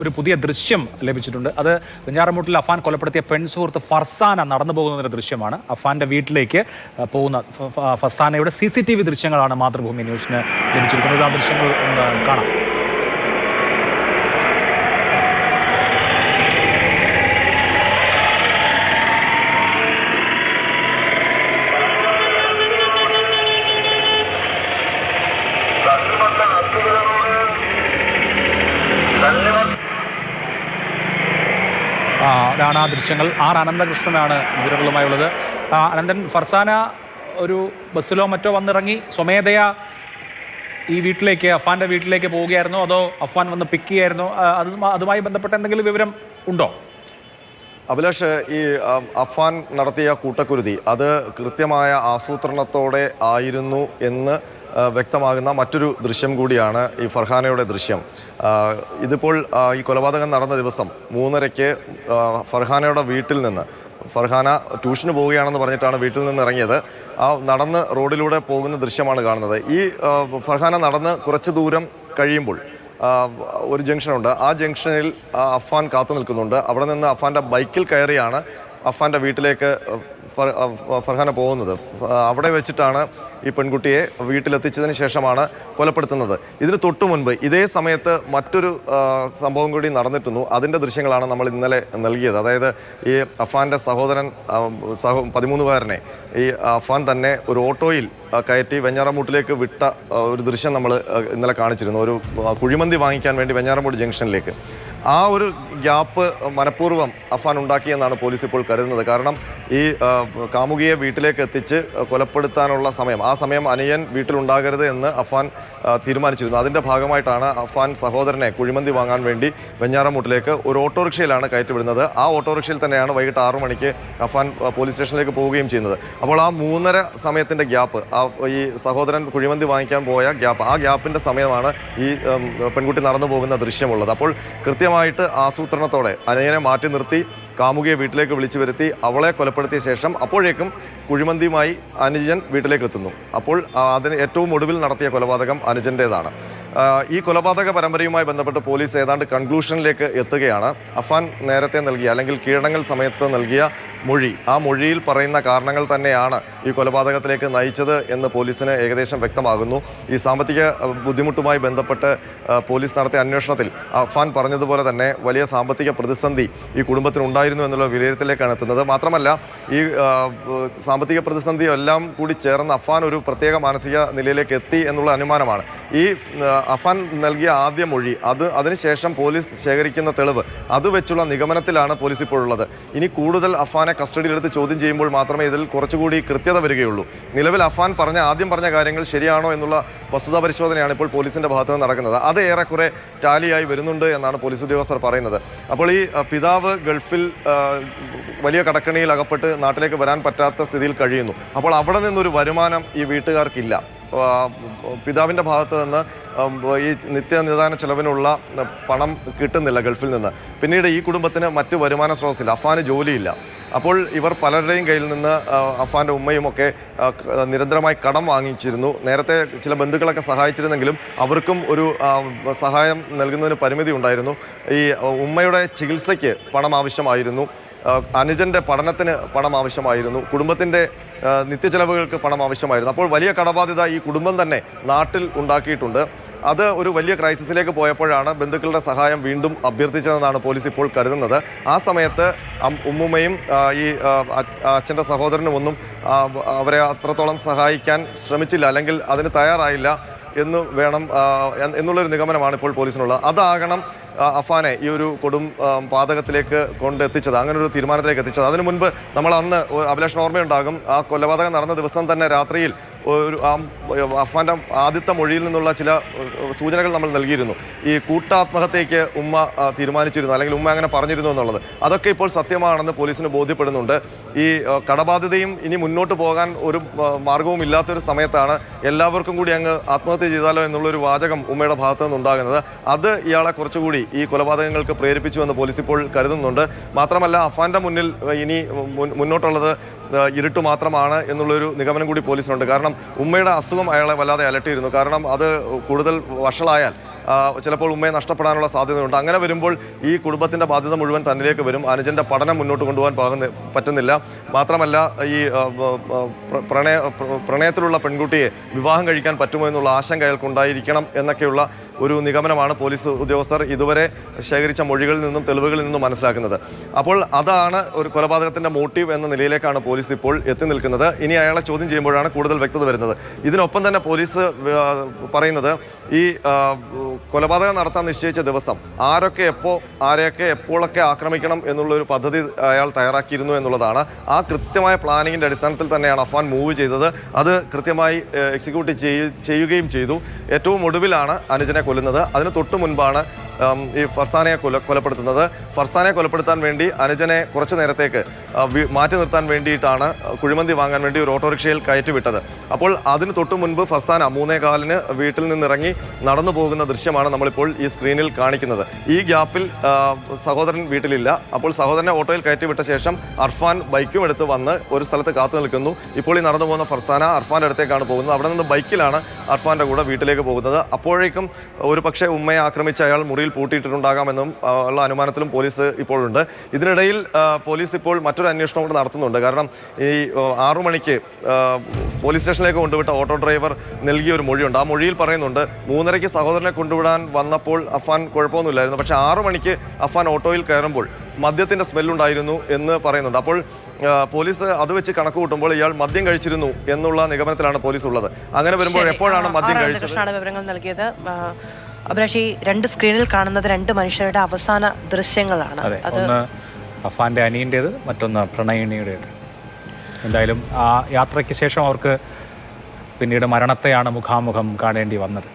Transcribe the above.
ഒരു പുതിയ ദൃശ്യം ലഭിച്ചിട്ടുണ്ട്. അത് വെഞ്ഞാറമൂട്ടിൽ അഫാൻ കൊലപ്പെടുത്തിയ പെൺസുഹൃത്ത് ഫർസാന നടന്നു പോകുന്നതിന്റെ ദൃശ്യമാണ്. അഫാന്റെ വീട്ടിലേക്ക് പോകുന്ന ഫർസാനയുടെ CCTV ദൃശ്യങ്ങളാണ് മാതൃഭൂമി ന്യൂസിന് ലഭിച്ചിരിക്കുന്നത്. ആ ദൃശ്യങ്ങൾ കാണാം. അതാണ് ആ ദൃശ്യങ്ങൾ. അനന്തകൃഷ്ണനാണ് വിവരങ്ങളുമായുള്ളത്. അനന്തൻ, ഫർസാന ഒരു ബസ്സിലോ മറ്റോ വന്നിറങ്ങി സ്വമേധയാ ഈ വീട്ടിലേക്ക്, അഫാന്റെ വീട്ടിലേക്ക് പോവുകയായിരുന്നോ, അതോ അഫാൻ വന്ന് പിക്ക് ചെയ്യായിരുന്നോ? അതുമായി ബന്ധപ്പെട്ട എന്തെങ്കിലും വിവരം ഉണ്ടോ? അഭിലാഷ്, ഈ അഫാൻ നടത്തിയ കൂട്ടക്കുരുതി അത് കൃത്യമായ ആസൂത്രണത്തോടെ ആയിരുന്നു എന്ന് വ്യക്തമാകുന്ന മറ്റൊരു ദൃശ്യം കൂടിയാണ് ഈ ഫർഹാനയുടെ ദൃശ്യം. ഇതിപ്പോൾ ഈ കൊലപാതകം നടന്ന ദിവസം 3:30-ക്ക് ഫർഹാനയുടെ വീട്ടിൽ നിന്ന്, ഫർഹാന ട്യൂഷന് പോവുകയാണെന്ന് പറഞ്ഞിട്ടാണ് വീട്ടിൽ നിന്ന് ഇറങ്ങിയത്. നടന്ന് റോഡിലൂടെ പോകുന്ന ദൃശ്യമാണ് കാണുന്നത്. ഈ ഫർഹാന നടന്ന് കുറച്ച് ദൂരം കഴിയുമ്പോൾ ഒരു ജംഗ്ഷനുണ്ട്. ആ ജംഗ്ഷനിൽ അഫാൻ കാത്തു നിൽക്കുന്നുണ്ട്. അവിടെ നിന്ന് അഫാൻ്റെ ബൈക്കിൽ കയറിയാണ് അഫാൻ്റെ വീട്ടിലേക്ക് ഫർഹാന പോകുന്നത്. അവിടെ വെച്ചിട്ടാണ് ഈ പെൺകുട്ടിയെ വീട്ടിലെത്തിച്ചതിന് ശേഷമാണ് കൊലപ്പെടുത്തുന്നത്. ഇതിന് തൊട്ടു മുൻപ് ഇതേ സമയത്ത് മറ്റൊരു സംഭവം കൂടി നടന്നിട്ടുന്നു. അതിൻ്റെ ദൃശ്യങ്ങളാണ് നമ്മൾ ഇന്നലെ നൽകിയത്. അതായത് ഈ അഫാൻ്റെ സഹോദരൻ 13-കാരനെ ഈ അഫാൻ തന്നെ ഒരു ഓട്ടോയിൽ കയറ്റി വെഞ്ഞാറമൂട്ടിലേക്ക് വിട്ട ഒരു ദൃശ്യം നമ്മൾ ഇന്നലെ കാണിച്ചിരുന്നു. ഒരു കുഴിമന്തി വാങ്ങിക്കാൻ വേണ്ടി വെഞ്ഞാറമൂട് ജംഗ്ഷനിലേക്ക്. ആ ഒരു ഗ്യാപ്പ് മനഃപൂർവ്വം അഫാൻ ഉണ്ടാക്കിയെന്നാണ് പോലീസ് ഇപ്പോൾ കരുതുന്നത്. കാരണം ഈ കാമുകിയെ വീട്ടിലേക്ക് എത്തിച്ച് കൊലപ്പെടുത്താനുള്ള സമയം, ആ സമയം അനിയൻ വീട്ടിലുണ്ടാകരുത് എന്ന് അഫാൻ തീരുമാനിച്ചിരുന്നു. അതിൻ്റെ ഭാഗമായിട്ടാണ് അഫാൻ സഹോദരനെ കുഴിമന്തി വാങ്ങാൻ വേണ്ടി വെഞ്ഞാറമൂട്ടിലേക്ക് ഒരു ഓട്ടോറിക്ഷയിലാണ് കയറ്റിവിടുന്നത്. ആ ഓട്ടോറിക്ഷയിൽ തന്നെയാണ് വൈകിട്ട് 6 മണിക്ക് അഫാൻ പോലീസ് സ്റ്റേഷനിലേക്ക് പോവുകയും ചെയ്യുന്നത്. അപ്പോൾ ആ 3:30 സമയത്തിൻ്റെ ഗ്യാപ്പ്, ഈ സഹോദരൻ കുഴിമന്തി വാങ്ങിക്കാൻ പോയ ഗ്യാപ്പ്, ആ ഗ്യാപ്പിൻ്റെ സമയമാണ് ഈ പെൺകുട്ടി നടന്നു പോകുന്ന ദൃശ്യമുള്ളത്. അപ്പോൾ കൃത്യമായിട്ട് ആസൂത്രണത്തോടെ അനിയനെ മാറ്റി നിർത്തി കാമുകിയെ വീട്ടിലേക്ക് വിളിച്ചു വരുത്തി അവളെ കൊലപ്പെടുത്തിയ ശേഷം അപ്പോഴേക്കും കുഴിമന്തിയുമായി അനുജൻ വീട്ടിലേക്ക് എത്തുന്നു. അപ്പോൾ അതിന് ഏറ്റവും ഒടുവിൽ നടത്തിയ കൊലപാതകം അനുജൻ്റേതാണ്. ഈ കൊലപാതക പരമ്പരയുമായി ബന്ധപ്പെട്ട് പോലീസ് ഏതാണ്ട് കൺക്ലൂഷനിലേക്ക് എത്തുകയാണ്. അഫാൻ നേരത്തെ നൽകിയ, അല്ലെങ്കിൽ കീഴടങ്ങൽ സമയത്ത് നൽകിയ മൊഴി, ആ മൊഴിയിൽ പറയുന്ന കാരണങ്ങൾ തന്നെയാണ് ഈ കൊലപാതകത്തിലേക്ക് നയിച്ചത് എന്ന് പോലീസിന് ഏകദേശം വ്യക്തമാകുന്നു. ഈ സാമ്പത്തിക ബുദ്ധിമുട്ടുമായി ബന്ധപ്പെട്ട് പോലീസ് നടത്തിയ അന്വേഷണത്തിൽ അഫാൻ പറഞ്ഞതുപോലെ തന്നെ വലിയ സാമ്പത്തിക പ്രതിസന്ധി ഈ കുടുംബത്തിനുണ്ടായിരുന്നു എന്നുള്ള വിലയിരുത്തലിലേക്കാണ് എത്തുന്നത്. മാത്രമല്ല, ഈ സാമ്പത്തിക പ്രതിസന്ധി എല്ലാം കൂടി ചേർന്ന് അഫാൻ ഒരു പ്രത്യേക മാനസിക നിലയിലേക്ക് എത്തി എന്നുള്ള അനുമാനമാണ്. ഈ അഫാൻ നൽകിയ ആദ്യ മൊഴി, അതിനുശേഷം പോലീസ് ശേഖരിക്കുന്ന തെളിവ്, അത് വെച്ചുള്ള നിഗമനത്തിലാണ് പോലീസ് ഇപ്പോഴുള്ളത്. ഇനി കൂടുതൽ അഫാനെ കസ്റ്റഡിയിലെടുത്ത് ചോദ്യം ചെയ്യുമ്പോൾ മാത്രമേ ഇതിൽ കുറച്ചുകൂടി കൃത്യത വരികയുള്ളൂ. നിലവിൽ അഫാൻ ആദ്യം പറഞ്ഞ കാര്യങ്ങൾ ശരിയാണോ എന്നുള്ള വസ്തുതാ പരിശോധനയാണ് ഇപ്പോൾ പോലീസിൻ്റെ ഭാഗത്ത് നിന്ന് നടക്കുന്നത്. അത് ഏറെക്കുറെ ടാലിയായി വരുന്നുണ്ട് എന്നാണ് പോലീസ് ഉദ്യോഗസ്ഥർ പറയുന്നത്. അപ്പോൾ ഈ പിതാവ് ഗൾഫിൽ വലിയ കടക്കണിയിൽ അകപ്പെട്ട് നാട്ടിലേക്ക് വരാൻ പറ്റാത്ത സ്ഥിതിയിൽ കഴിയുന്നു. അപ്പോൾ അവിടെ നിന്നൊരു വരുമാനം ഈ വീട്ടുകാർക്കില്ല. പിതാവിൻ്റെ ഭാഗത്ത് നിന്ന് ഈ നിത്യനിദാന ചെലവിനുള്ള പണം കിട്ടുന്നില്ല ഗൾഫിൽ നിന്ന്. പിന്നീട് ഈ കുടുംബത്തിന് മറ്റ് വരുമാന സ്രോതസ്സില്ല. അഫാന് ജോലിയില്ല. അപ്പോൾ ഇവർ പലരുടെയും കയ്യിൽ നിന്ന്, അഫാൻ്റെ ഉമ്മയുമൊക്കെ നിരന്തരമായി കടം വാങ്ങിച്ചിരുന്നു. നേരത്തെ ചില ബന്ധുക്കളൊക്കെ സഹായിച്ചിരുന്നെങ്കിലും അവർക്കും ഒരു സഹായം നൽകുന്നതിന് പരിമിതി ഉണ്ടായിരുന്നു. ഈ ഉമ്മയുടെ ചികിത്സയ്ക്ക് പണം ആവശ്യമായിരുന്നു, അനുജൻ്റെ പഠനത്തിന് പണം ആവശ്യമായിരുന്നു, കുടുംബത്തിൻ്റെ നിത്യചെലവുകൾക്ക് പണം ആവശ്യമായിരുന്നു. അപ്പോൾ വലിയ കടബാധ്യത ഈ കുടുംബം തന്നെ നാട്ടിൽ ഉണ്ടാക്കിയിട്ടുണ്ട്. അത് ഒരു വലിയ ക്രൈസിസിലേക്ക് പോയപ്പോഴാണ് ബന്ധുക്കളുടെ സഹായം വീണ്ടും അഭ്യർത്ഥിച്ചതെന്നാണ് പോലീസ് ഇപ്പോൾ കരുതുന്നത്. ആ സമയത്ത് ഉമ്മുമ്മയും ഈ അച്ഛൻ്റെ സഹോദരനുമൊന്നും അവരെ അത്രത്തോളം സഹായിക്കാൻ ശ്രമിച്ചില്ല, അല്ലെങ്കിൽ അതിന് തയ്യാറായില്ല എന്നുള്ളൊരു നിഗമനമാണ് ഇപ്പോൾ പോലീസിനുള്ളത്. അതാകണം അഫാനെ ഈ ഒരു കൊടും പാതകത്തിലേക്ക് കൊണ്ടെത്തിച്ചത്, അങ്ങനെ ഒരു തീരുമാനത്തിലേക്ക് എത്തിച്ചത്. അതിനു മുൻപ് നമ്മൾ അന്ന്, അഭിലാഷിന് ഓർമ്മയുണ്ടാകും, ആ കൊലപാതകം നടന്ന ദിവസം തന്നെ രാത്രിയിൽ ഒരു അഫാൻ്റെ ആദ്യത്തെ മൊഴിയിൽ നിന്നുള്ള ചില സൂചനകൾ നമ്മൾ നൽകിയിരുന്നു. ഈ കൂട്ടാത്മഹത്യയ്ക്ക് ഉമ്മ തീരുമാനിച്ചിരുന്നു, അല്ലെങ്കിൽ ഉമ്മ അങ്ങനെ പറഞ്ഞിരുന്നു എന്നുള്ളത്. അതൊക്കെ ഇപ്പോൾ സത്യമാണെന്ന് പോലീസിന് ബോധ്യപ്പെടുന്നുണ്ട്. ഈ കടബാധ്യതയും ഇനി മുന്നോട്ട് പോകാൻ ഒരു മാർഗവും ഇല്ലാത്തൊരു സമയത്താണ് എല്ലാവർക്കും കൂടി അങ്ങ് ആത്മഹത്യ ചെയ്താലോ എന്നുള്ളൊരു വാചകം ഉമ്മയുടെ ഭാഗത്തു നിന്നുണ്ടാകുന്നത്. അത് ഇയാളെ കുറച്ചുകൂടി ഈ കൊലപാതകങ്ങൾക്ക് പ്രേരിപ്പിച്ചു എന്ന് പോലീസ് ഇപ്പോൾ കരുതുന്നുണ്ട്. മാത്രമല്ല, അഫാൻ്റെ മുന്നിൽ ഇനി മുന്നോട്ടുള്ളത് ഇരുട്ട് മാത്രമാണ് എന്നുള്ളൊരു നിഗമനം കൂടി പോലീസിനുണ്ട്. കാരണം ഉമ്മയുടെ അസുഖം അയാളെ വല്ലാതെ അലട്ടിയിരുന്നു. കാരണം അത് കൂടുതൽ വഷളായാൽ ചിലപ്പോൾ ഉമ്മയെ നഷ്ടപ്പെടാനുള്ള സാധ്യതയുണ്ട്. അങ്ങനെ വരുമ്പോൾ ഈ കുടുംബത്തിൻ്റെ ബാധ്യത മുഴുവൻ തന്നിലേക്ക് വരും. അനുജൻ്റെ പഠനം മുന്നോട്ട് കൊണ്ടുപോകാൻ പറ്റുന്നില്ല. മാത്രമല്ല ഈ പ്രണയത്തിലുള്ള പെൺകുട്ടിയെ വിവാഹം കഴിക്കാൻ പറ്റുമോ എന്നുള്ള ആശങ്ക അയാൾക്കുണ്ടായിരിക്കണം എന്നൊക്കെയുള്ള ഒരു നിഗമനമാണ് പോലീസ് ഉദ്യോഗസ്ഥർ ഇതുവരെ ശേഖരിച്ച മൊഴികളിൽ നിന്നും തെളിവുകളിൽ നിന്നും മനസ്സിലാക്കുന്നത്. അപ്പോൾ അതാണ് ഒരു കൊലപാതകത്തിൻ്റെ മോട്ടീവ് എന്ന നിലയിലേക്കാണ് പോലീസ് ഇപ്പോൾ എത്തി നിൽക്കുന്നത്. ഇനി അയാളെ ചോദ്യം ചെയ്യുമ്പോഴാണ് കൂടുതൽ വ്യക്തത വരുന്നത്. ഇതിനൊപ്പം തന്നെ പോലീസ് പറയുന്നത് ഈ കൊലപാതകം നടത്താൻ നിശ്ചയിച്ച ദിവസം ആരൊക്കെ ആരെയൊക്കെ എപ്പോഴൊക്കെ ആക്രമിക്കണം എന്നുള്ളൊരു പദ്ധതി അയാൾ തയ്യാറാക്കിയിരുന്നു എന്നുള്ളതാണ്. ആ കൃത്യമായ പ്ലാനിങ്ങിൻ്റെ അടിസ്ഥാനത്തിൽ തന്നെയാണ് അഫ്വാൻ മൂവ് ചെയ്തത്. അത് കൃത്യമായി എക്സിക്യൂട്ട് ചെയ്യുകയും ചെയ്തു. ഏറ്റവും ഒടുവിലാണ് അനുജനെ കൊല്ലുന്നത്. അതിന് തൊട്ടു മുൻപാണ് ഈ ഫർസാനയെ കൊലപ്പെടുത്തുന്നത്. ഫർസാനയെ കൊലപ്പെടുത്താൻ വേണ്ടി അനുജനെ കുറച്ചു നേരത്തേക്ക് മാറ്റി നിർത്താൻ വേണ്ടിയിട്ടാണ് കുഴിമന്തി വാങ്ങാൻ വേണ്ടി ഒരു ഓട്ടോറിക്ഷയിൽ കയറ്റി വിട്ടത്. അപ്പോൾ അതിന് തൊട്ടു മുൻപ് ഫർസാന 3:15 വീട്ടിൽ നിന്നിറങ്ങി നടന്നു പോകുന്ന ദൃശ്യമാണ് നമ്മളിപ്പോൾ ഈ സ്ക്രീനിൽ കാണിക്കുന്നത്. ഈ ഗ്യാപ്പിൽ സഹോദരൻ വീട്ടിലില്ല. അപ്പോൾ സഹോദരനെ ഓട്ടോയിൽ കയറ്റി വിട്ട ശേഷം അർഫാൻ ബൈക്കും എടുത്ത് വന്ന് ഒരു സ്ഥലത്ത് കാത്തു നിൽക്കുന്നു. ഇപ്പോൾ ഈ നടന്നു പോകുന്ന ഫർസാന അർഫാൻ്റെ അടുത്തേക്കാണ് പോകുന്നത്. അവിടെ നിന്ന് ബൈക്കിലാണ് അർഫാൻ്റെ കൂടെ വീട്ടിലേക്ക് പോകുന്നത്. അപ്പോഴേക്കും ഒരു പക്ഷേ ഉമ്മയെ ആക്രമിച്ച അയാൾ മുറിയിൽ പൂട്ടിയിട്ടുണ്ടാകാമെന്നും ഉള്ള അനുമാനത്തിലും പോലീസ് ഇപ്പോഴുണ്ട്. ഇതിനിടയിൽ പോലീസ് ഇപ്പോൾ മറ്റൊരു അന്വേഷണം കൂടെ നടത്തുന്നുണ്ട്. കാരണം ഈ 6 മണിക്ക് പോലീസ് സ്റ്റേഷനിലേക്ക് കൊണ്ടുവിട്ട ഓട്ടോ ഡ്രൈവർ നൽകിയ ഒരു മൊഴിയുണ്ട്. ആ മൊഴിയിൽ പറയുന്നുണ്ട് 3:30 സഹോദരനെ കൊണ്ടുവിടാൻ വന്നപ്പോൾ അഫ്വാൻ കുഴപ്പമൊന്നുമില്ലായിരുന്നു. പക്ഷേ 6 മണിക്ക് അഫ്വാൻ ഓട്ടോയിൽ കയറുമ്പോൾ മദ്യത്തിൻ്റെ സ്മെല്ലുണ്ടായിരുന്നു എന്ന് പറയുന്നുണ്ട്. അപ്പോൾ പോലീസ് അത് വെച്ച് കണക്ക് കൂട്ടുമ്പോൾ ഇയാൾ മദ്യം കഴിച്ചിരുന്നു എന്നുള്ള നിഗമനത്തിലാണ് പോലീസ് ഉള്ളത്. അങ്ങനെ വരുമ്പോൾ എപ്പോഴാണ് മദ്യം കഴിച്ചത്? വിവരങ്ങൾ നൽകിയത് അഭിലാഷ്. 2 സ്ക്രീനിൽ കാണുന്നത് 2 മനുഷ്യരുടെ അവസാന ദൃശ്യങ്ങളാണ്. ഒന്ന് അഫാന്റെ അനിയൻ്റേത്, മറ്റൊന്ന് പ്രണയിണിയുടേത്. എന്തായാലും ആ യാത്രയ്ക്ക് ശേഷം അവർക്ക് പിന്നീട് മരണത്തെയാണ് മുഖാമുഖം കാണേണ്ടി വന്നത്.